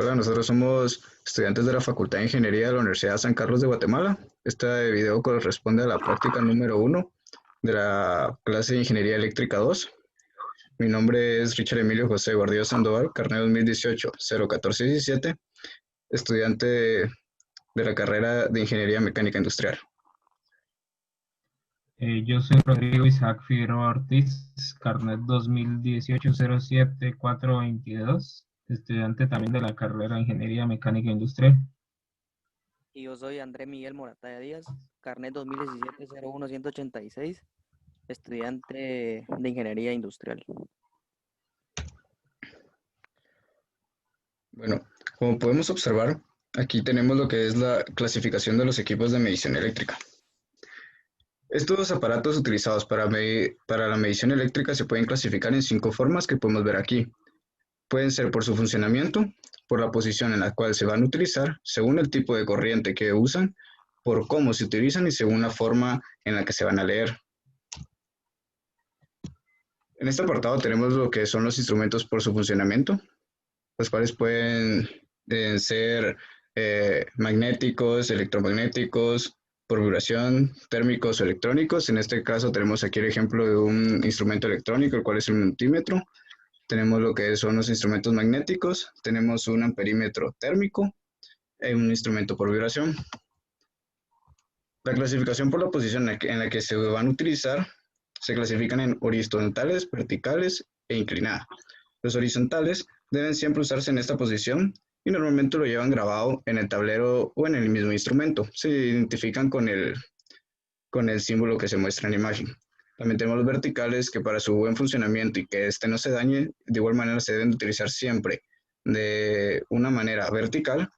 Hola, nosotros somos estudiantes de la Facultad de Ingeniería de la Universidad de San Carlos de Guatemala. Este video corresponde a la práctica número 1 de la clase de Ingeniería Eléctrica 2. Mi nombre es Richard Emilio José Gordillo Sandoval, carnet 2018-01417, estudiante de la carrera de Ingeniería Mecánica Industrial. Yo soy Rodrigo Isaac Figueroa Ortiz, carnet 2018-07-422, estudiante también de la carrera de Ingeniería Mecánica Industrial. Y yo soy André Miguel Morataya Díaz, carnet 2017-01-186, estudiante de Ingeniería Industrial. Bueno, como podemos observar, aquí tenemos lo que es la clasificación de los equipos de medición eléctrica. Estos aparatos utilizados para la medición eléctrica se pueden clasificar en 5 formas que podemos ver aquí. Pueden ser por su funcionamiento, por la posición en la cual se van a utilizar, según el tipo de corriente que usan, por cómo se utilizan y según la forma en la que se van a leer. En este apartado tenemos lo que son los instrumentos por su funcionamiento, los cuales pueden ser magnéticos, electromagnéticos, por vibración, térmicos o electrónicos. En este caso tenemos aquí el ejemplo de un instrumento electrónico, el cual es el multímetro. Tenemos lo que son los instrumentos magnéticos, tenemos un amperímetro térmico y un instrumento por vibración. La clasificación por la posición en la que se van a utilizar se clasifican en horizontales, verticales e inclinadas. Los horizontales deben siempre usarse en esta posición y normalmente lo llevan grabado en el tablero o en el mismo instrumento. Se identifican con el símbolo que se muestra en la imagen. También tenemos los verticales que para su buen funcionamiento y que este no se dañe, de igual manera se deben utilizar siempre de una manera vertical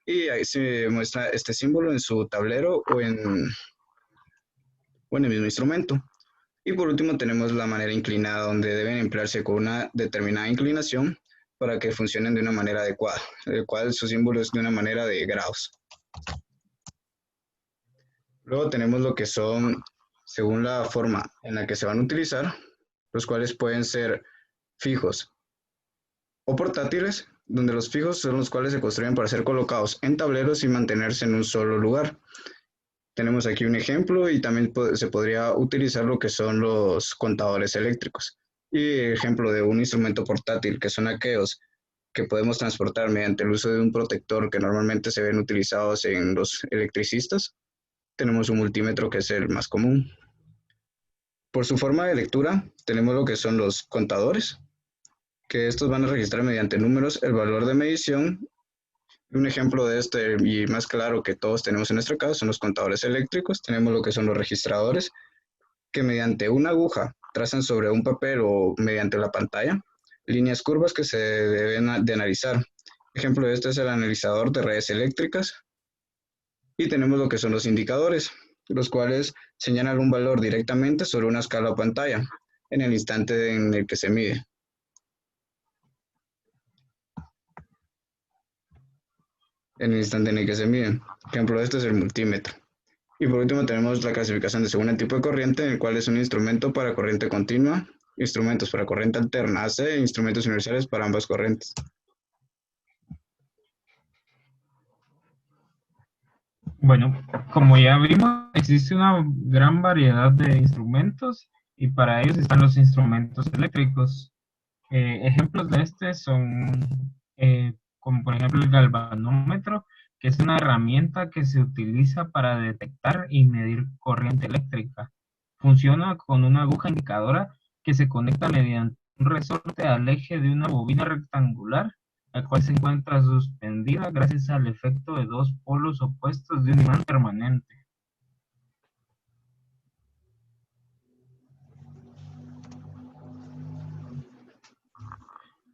y ahí se muestra este símbolo en su tablero o en el mismo instrumento. Y por último tenemos la manera inclinada, donde deben emplearse con una determinada inclinación para que funcionen de una manera adecuada, el cual su símbolo es de una manera de grados. Luego tenemos lo que son, según la forma en la que se van a utilizar, los cuales pueden ser fijos o portátiles, donde los fijos son los cuales se construyen para ser colocados en tableros y mantenerse en un solo lugar. Tenemos aquí un ejemplo y también se podría utilizar lo que son los contadores eléctricos. Y ejemplo de un instrumento portátil, que son aquellos que podemos transportar mediante el uso de un protector que normalmente se ven utilizados en los electricistas. Tenemos un multímetro que es el más común. Por su forma de lectura, tenemos lo que son los contadores, que estos van a registrar mediante números el valor de medición. Un ejemplo de este y más claro que todos tenemos en nuestra casa son los contadores eléctricos. Tenemos lo que son los registradores, que mediante una aguja trazan sobre un papel o mediante la pantalla líneas curvas que se deben de analizar. Ejemplo de este es el analizador de redes eléctricas. Y tenemos lo que son los indicadores, los cuales señalan un valor directamente sobre una escala o pantalla en el instante en el que se mide. Ejemplo de este es el multímetro. Y por último tenemos la clasificación de según el tipo de corriente, en el cual es un instrumento para corriente continua, instrumentos para corriente alterna AC e instrumentos universales para ambas corrientes. Bueno, como ya vimos, existe una gran variedad de instrumentos y para ellos están los instrumentos eléctricos. Ejemplos de este son, como por ejemplo el galvanómetro, que es una herramienta que se utiliza para detectar y medir corriente eléctrica. Funciona con una aguja indicadora que se conecta mediante un resorte al eje de una bobina rectangular, la cual se encuentra suspendida gracias al efecto de dos polos opuestos de un imán permanente.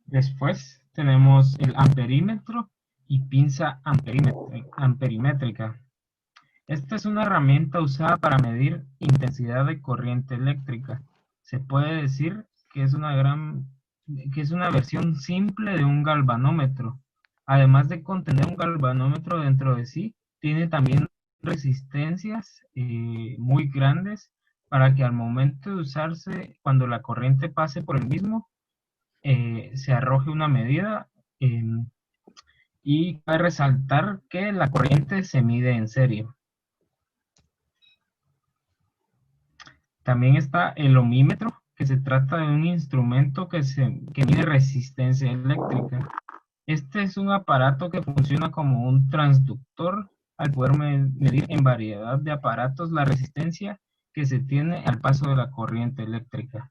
Después tenemos el amperímetro y pinza amperimétrica. Esta es una herramienta usada para medir intensidad de corriente eléctrica. Se puede decir que es una versión simple de un galvanómetro. Además de contener un galvanómetro dentro de sí, tiene también resistencias muy grandes para que al momento de usarse, cuando la corriente pase por el mismo, se arroje una medida Y cabe resaltar que la corriente se mide en serie. También está el ohmímetro, que se trata de un instrumento que mide resistencia eléctrica. Este es un aparato que funciona como un transductor al poder medir en variedad de aparatos la resistencia que se tiene al paso de la corriente eléctrica.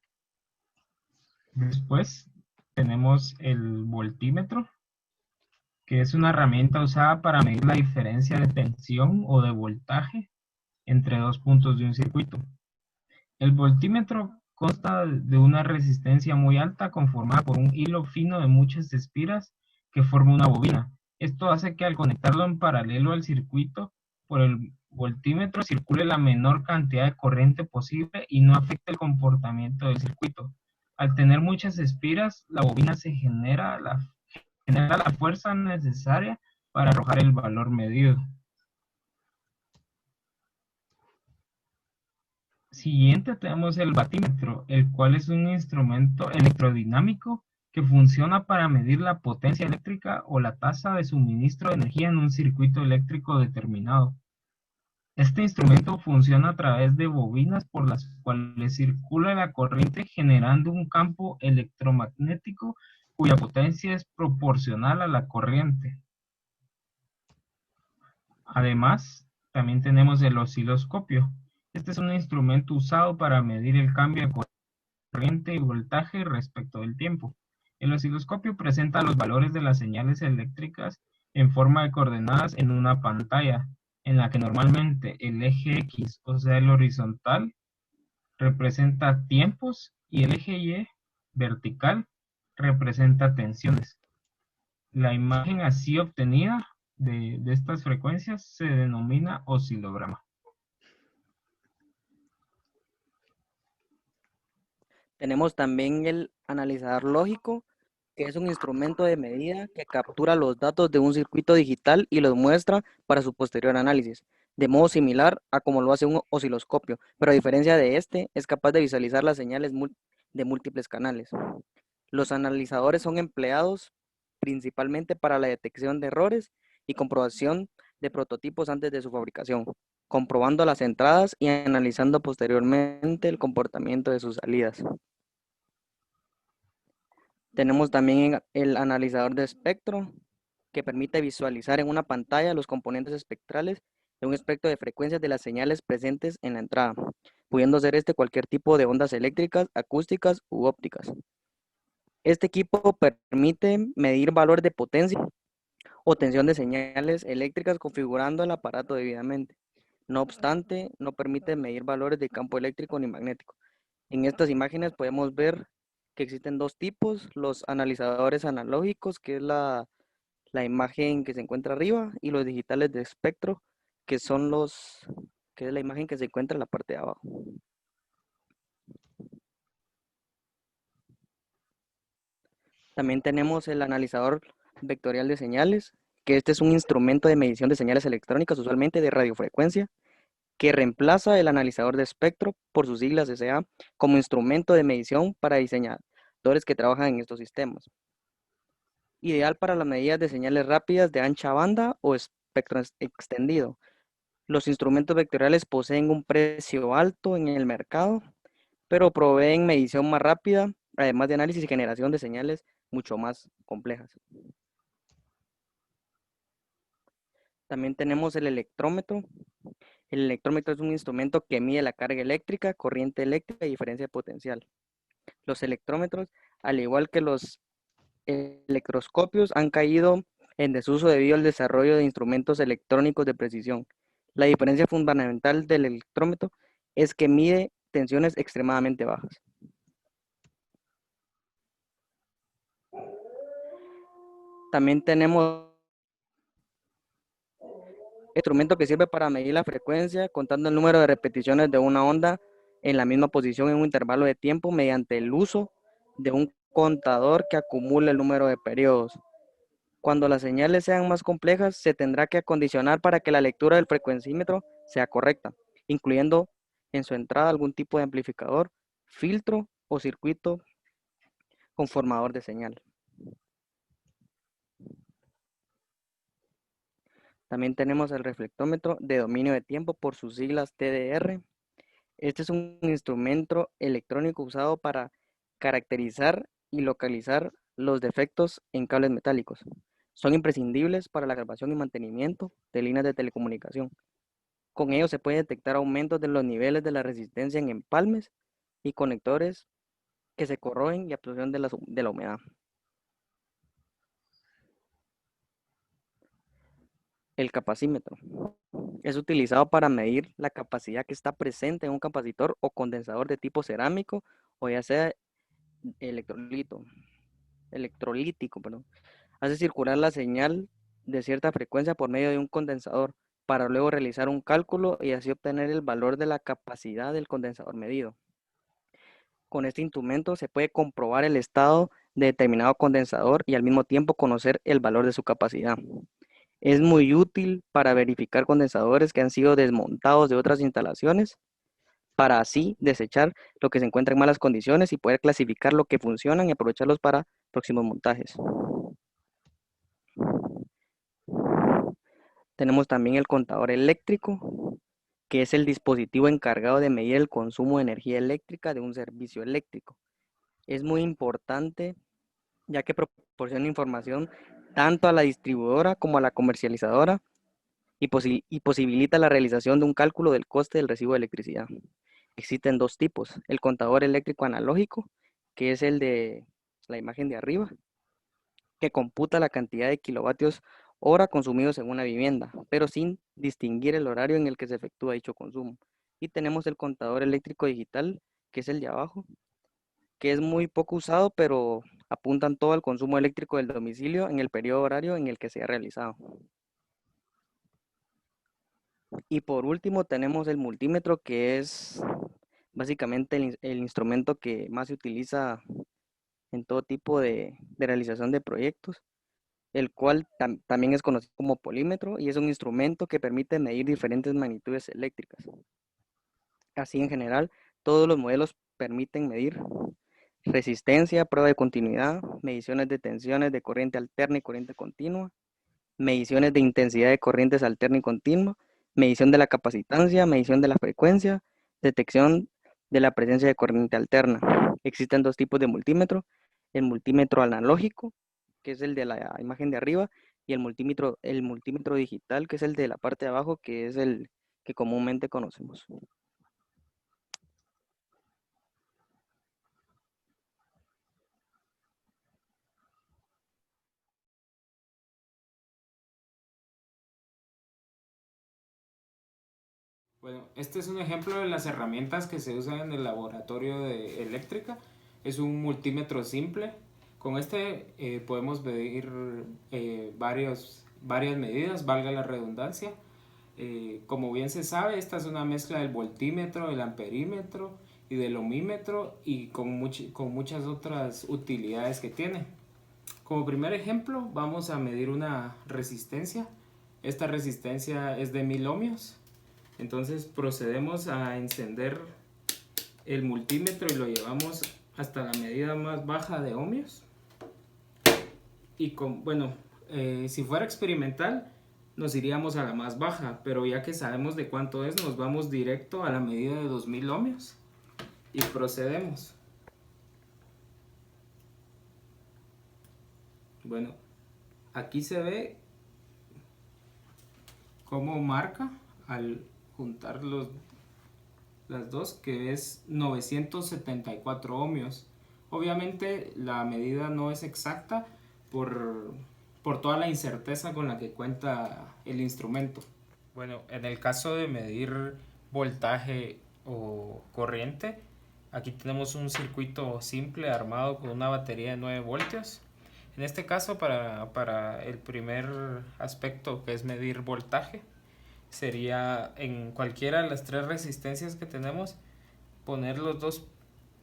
Después tenemos el voltímetro, que es una herramienta usada para medir la diferencia de tensión o de voltaje entre dos puntos de un circuito. El voltímetro consta de una resistencia muy alta conformada por un hilo fino de muchas espiras que forma una bobina. Esto hace que al conectarlo en paralelo al circuito por el voltímetro circule la menor cantidad de corriente posible y no afecte el comportamiento del circuito. Al tener muchas espiras, la bobina genera la fuerza necesaria para arrojar el valor medido. Siguiente tenemos el batímetro, el cual es un instrumento electrodinámico que funciona para medir la potencia eléctrica o la tasa de suministro de energía en un circuito eléctrico determinado. Este instrumento funciona a través de bobinas por las cuales circula la corriente generando un campo electromagnético cuya potencia es proporcional a la corriente. Además, también tenemos el osciloscopio. Este es un instrumento usado para medir el cambio de corriente y voltaje respecto del tiempo. El osciloscopio presenta los valores de las señales eléctricas en forma de coordenadas en una pantalla, en la que normalmente el eje X, o sea el horizontal, representa tiempos y el eje Y, vertical, representa tensiones. La imagen así obtenida de estas frecuencias se denomina oscilograma. Tenemos también el analizador lógico, que es un instrumento de medida que captura los datos de un circuito digital y los muestra para su posterior análisis, de modo similar a como lo hace un osciloscopio, pero a diferencia de este, es capaz de visualizar las señales de múltiples canales. Los analizadores son empleados principalmente para la detección de errores y comprobación de prototipos antes de su fabricación, comprobando las entradas y analizando posteriormente el comportamiento de sus salidas. Tenemos también el analizador de espectro, que permite visualizar en una pantalla los componentes espectrales de un espectro de frecuencias de las señales presentes en la entrada, pudiendo ser cualquier tipo de ondas eléctricas, acústicas u ópticas. Este equipo permite medir valores de potencia o tensión de señales eléctricas configurando el aparato debidamente. No obstante, no permite medir valores de campo eléctrico ni magnético. En estas imágenes podemos ver que existen dos tipos: los analizadores analógicos, que es la imagen que se encuentra arriba, y los digitales de espectro, que son que es la imagen que se encuentra en la parte de abajo. También tenemos el analizador vectorial de señales, que este es un instrumento de medición de señales electrónicas, usualmente de radiofrecuencia, que reemplaza el analizador de espectro, por sus siglas SA, como instrumento de medición para diseñadores que trabajan en estos sistemas. Ideal para las medidas de señales rápidas de ancha banda o espectro extendido. Los instrumentos vectoriales poseen un precio alto en el mercado, pero proveen medición más rápida, además de análisis y generación de señales mucho más complejas. También tenemos el electrómetro. El electrómetro es un instrumento que mide la carga eléctrica, corriente eléctrica y diferencia potencial. Los electrómetros, al igual que los electroscopios, han caído en desuso debido al desarrollo de instrumentos electrónicos de precisión. La diferencia fundamental del electrómetro es que mide tensiones extremadamente bajas. También tenemos instrumento que sirve para medir la frecuencia contando el número de repeticiones de una onda en la misma posición en un intervalo de tiempo mediante el uso de un contador que acumula el número de periodos. Cuando las señales sean más complejas, se tendrá que acondicionar para que la lectura del frecuencímetro sea correcta, incluyendo en su entrada algún tipo de amplificador, filtro o circuito conformador de señal. También tenemos el reflectómetro de dominio de tiempo, por sus siglas TDR. Este es un instrumento electrónico usado para caracterizar y localizar los defectos en cables metálicos. Son imprescindibles para la grabación y mantenimiento de líneas de telecomunicación. Con ellos se puede detectar aumentos de los niveles de la resistencia en empalmes y conectores que se corroen y absorción de la humedad. El capacímetro es utilizado para medir la capacidad que está presente en un capacitor o condensador de tipo cerámico o ya sea electrolítico, perdón. Hace circular la señal de cierta frecuencia por medio de un condensador para luego realizar un cálculo y así obtener el valor de la capacidad del condensador medido. Con este instrumento se puede comprobar el estado de determinado condensador y al mismo tiempo conocer el valor de su capacidad. Es muy útil para verificar condensadores que han sido desmontados de otras instalaciones, para así desechar lo que se encuentra en malas condiciones y poder clasificar lo que funcionan y aprovecharlos para próximos montajes. Tenemos también el contador eléctrico, que es el dispositivo encargado de medir el consumo de energía eléctrica de un servicio eléctrico. Es muy importante ya que proporciona información tanto a la distribuidora como a la comercializadora y posibilita la realización de un cálculo del coste del recibo de electricidad. Existen dos tipos: el contador eléctrico analógico, que es el de la imagen de arriba, que computa la cantidad de kilovatios hora consumidos en una vivienda, pero sin distinguir el horario en el que se efectúa dicho consumo. Y tenemos el contador eléctrico digital, que es el de abajo, que es muy poco usado, pero apuntan todo el consumo eléctrico del domicilio en el periodo horario en el que se ha realizado. Y por último tenemos el multímetro, que es básicamente el instrumento que más se utiliza en todo tipo de realización de proyectos, el cual también es conocido como polímetro y es un instrumento que permite medir diferentes magnitudes eléctricas. Así en general, todos los modelos permiten medir resistencia, prueba de continuidad, mediciones de tensiones de corriente alterna y corriente continua, mediciones de intensidad de corrientes alterna y continua, medición de la capacitancia, medición de la frecuencia, detección de la presencia de corriente alterna. Existen dos tipos de multímetro: el multímetro analógico, que es el de la imagen de arriba, y el multímetro digital, que es el de la parte de abajo, que es el que comúnmente conocemos. Bueno, este es un ejemplo de las herramientas que se usan en el laboratorio de eléctrica. Es un multímetro simple. Con este podemos medir varias medidas, valga la redundancia. Como bien se sabe, esta es una mezcla del voltímetro, del amperímetro y del ohmímetro y con muchas otras utilidades que tiene. Como primer ejemplo, vamos a medir una resistencia. Esta resistencia es de 1000 ohmios. Entonces procedemos a encender el multímetro y lo llevamos hasta la medida más baja de ohmios. Y si fuera experimental, nos iríamos a la más baja, pero ya que sabemos de cuánto es, nos vamos directo a la medida de 2000 ohmios y procedemos. Bueno, aquí se ve cómo marca al juntar las dos, que es 974 ohmios. Obviamente la medida no es exacta por toda la incerteza con la que cuenta el instrumento. Bueno, en el caso de medir voltaje o corriente, aquí tenemos un circuito simple armado con una batería de 9 voltios. En este caso, para el primer aspecto, que es medir voltaje, sería en cualquiera de las tres resistencias que tenemos, poner los dos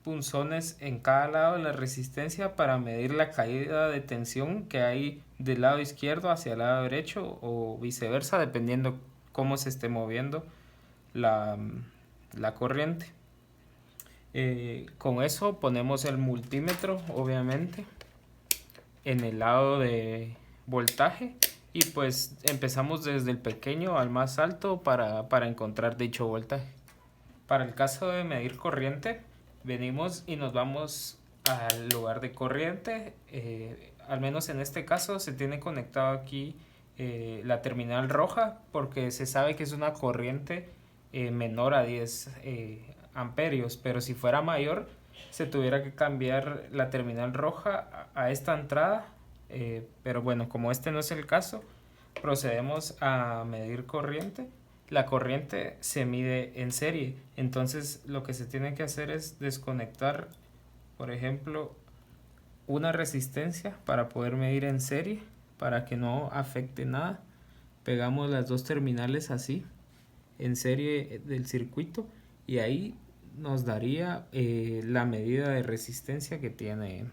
punzones en cada lado de la resistencia para medir la caída de tensión que hay del lado izquierdo hacia el lado derecho o viceversa, dependiendo cómo se esté moviendo la corriente. Con eso ponemos el multímetro, obviamente, en el lado de voltaje y pues empezamos desde el pequeño al más alto para encontrar dicho voltaje. Para el caso de medir corriente, venimos y nos vamos al lugar de corriente. Al menos en este caso se tiene conectado aquí la terminal roja, porque se sabe que es una corriente menor a 10 amperios, pero si fuera mayor se tuviera que cambiar la terminal roja a esta entrada, pero bueno, como este no es el caso, procedemos a medir corriente. La corriente se mide en serie, entonces lo que se tiene que hacer es desconectar, por ejemplo, una resistencia para poder medir en serie, para que no afecte nada. Pegamos las dos terminales así en serie del circuito, y ahí nos daría la medida de resistencia que tiene